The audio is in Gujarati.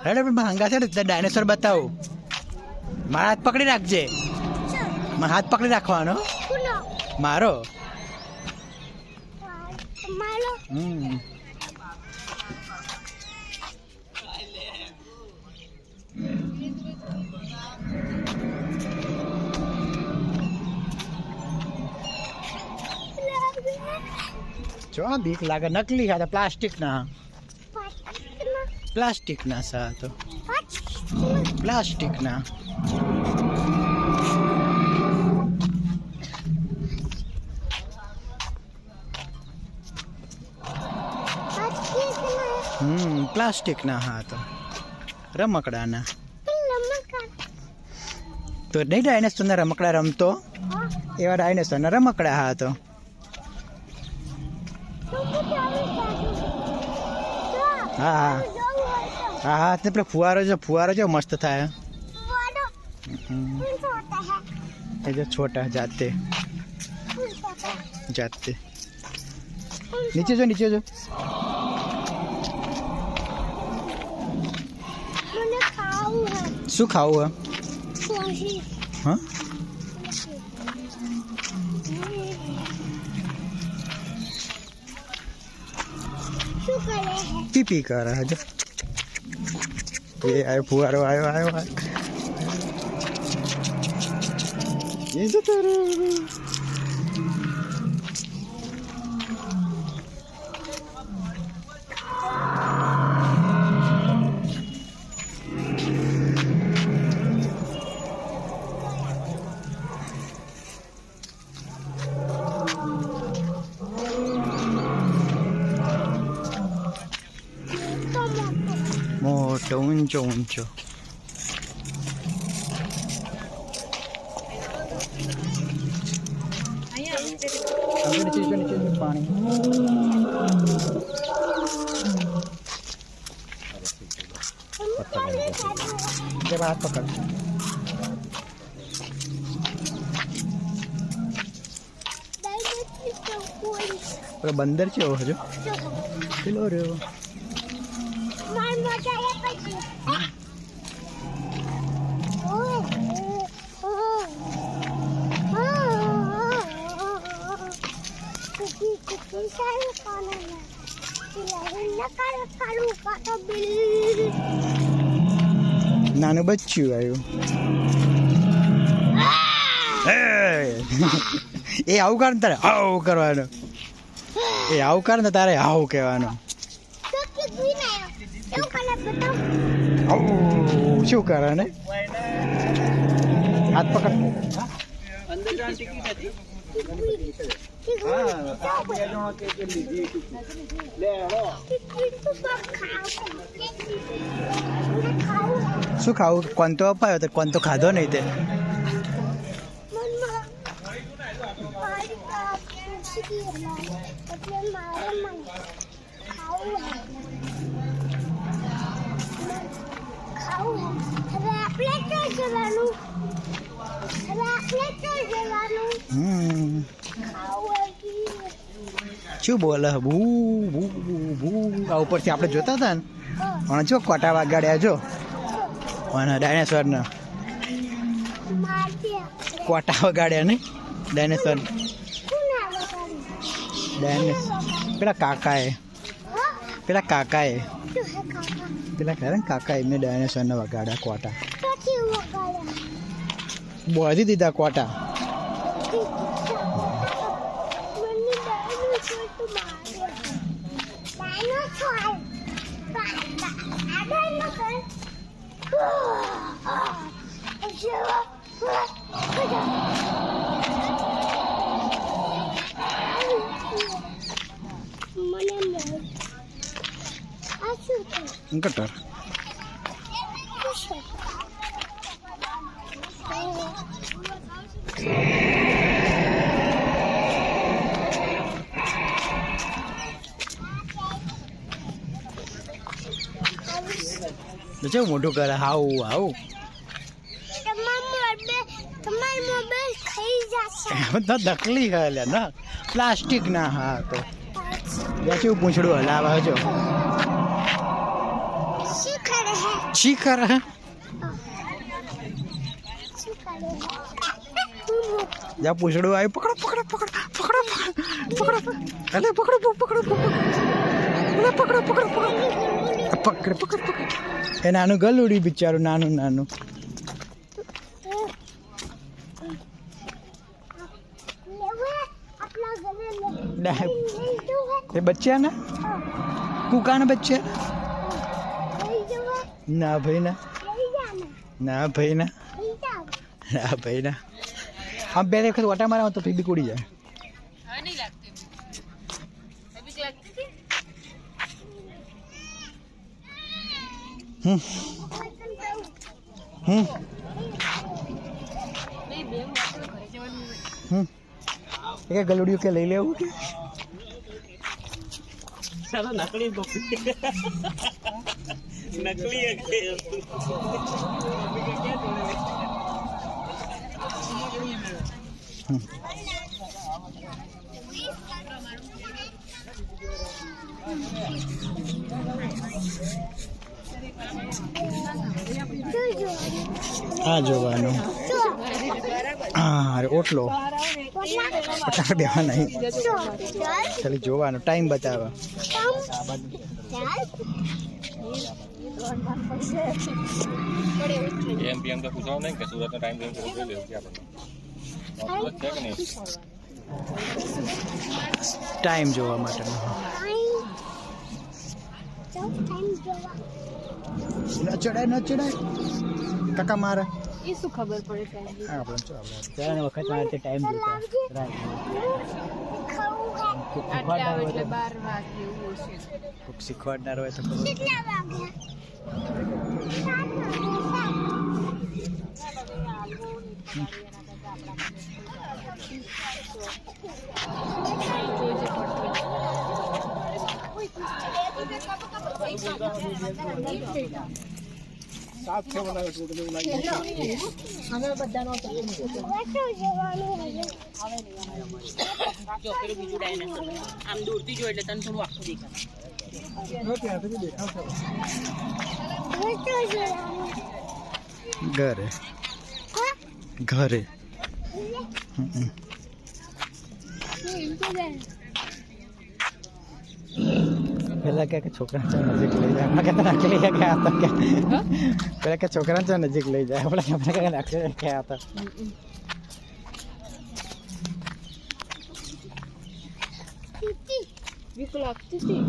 અરે હંગા છે ને ડાયનેસોર બતાવો. મારા હાથ પકડી રાખજે. મારા હાથ પકડી રાખવાનો મારો. જો બીક લાગે. નકલી હતા પ્લાસ્ટિક ના. પ્લાસ્ટિક ના સા તો પ્લાસ્ટિક ના. પ્લાસ્ટિક ના હા તો રમકડા ના. તો નહીં ડાયનેસોર ના રમકડા રમતો એવા ડાયનેસોર ના રમકડા હા તો. હા હા હા હા તે પેલો ફુવારો જો મસ્ત થાય. એ જો છોટા જાતે જાતે. નીચે જો નીચે જો. શું ખાવું હે? હા પીપી કરે હજુ. એ આવ્યો ફુવારો આવ્યો. એ જતો રહ્યો. મોટો ઊંચો ઊંચો. પાણી હાથ પકડ. બંદર છે હજુ પેલો રહ્યો. નાનું બચ્ચું આવ્યું. એ આવું કર ને તારે આવું કરવાનું. એ આવું કર ને તારે આવું કહેવાનું. શું કરે ને? હાથ પકડ. શું ખાવું? કોણ તો અપાયો તો કોણ તો ખાધો નહીં તે. શું બોલે? ભૂ ભૂ ભૂ. આ ઉપરથી આપણે જોતા હતા ને અને જો કોટા વાગાડ્યા જો. અને ડાયનેસોરના કોટા વગાડ્યા નહીં ડાયનેસોર. પેલા કાકાએ પેલા ખરે ને કાકાએ એમને ડાયનેસોરને વગાડ્યા કોટા. બોધી દીધા કોટા. કટર કેવું મોટું કરે. હાઉ હાઉ દકલી હા ના પ્લાસ્ટિક ના. હા તો ત્યાં કેવું પૂંછડું હલાવે જો શીખર હે જા પૂંછડું આવ્યું પકડો પકડો પકડો પકડો પકડો અલે પકડો પકડો પકડો પકડો પકડો પકડ પકડ પકડ એ નાનું ગલુડી બિચારું નાનું નાનું ये बच्चे है ना कुका ना बच्चे ना भाई ना ना भाई ना ना भाई ना हम पहले वक्त वाटा मारा तो फिर भी कुड़ी जाए एक गलुड़ियों के ले ले साला नकली नकली है हाँ જોવાનું હા અરે ઓટલો પટાર બેવા નહીં ખાલી જોવાનું ટાઈમ બતાવે एम तो पूछा नहीं कि सूरत में टाइम देने से ले क्या पड़ता सूरत है कि नहीं ટાઈમ જોવા માટેનો ન ચડાય કાકા મારે એ શું ખબર પડે સાહેબ હા આપણે ચો આપણે ત્યારે વખત મારે ટાઈમ જોતા આટલા એટલે 12 વાગે એવું છે કોક શીખવાડનાર હોય તો ખબર આમ દૂરથી જો એટલે તને થોડું આખું ઘરે ઘરે પેલા કે છોકરા નજીક લઈ જાય આપણે કહેતા નાખી લઈ ગયા હતા કે પેલા કે છોકરા નજીક લઈ જાય આપણે કહેતા નાખી ગયા હતા બીક લાગતી હતી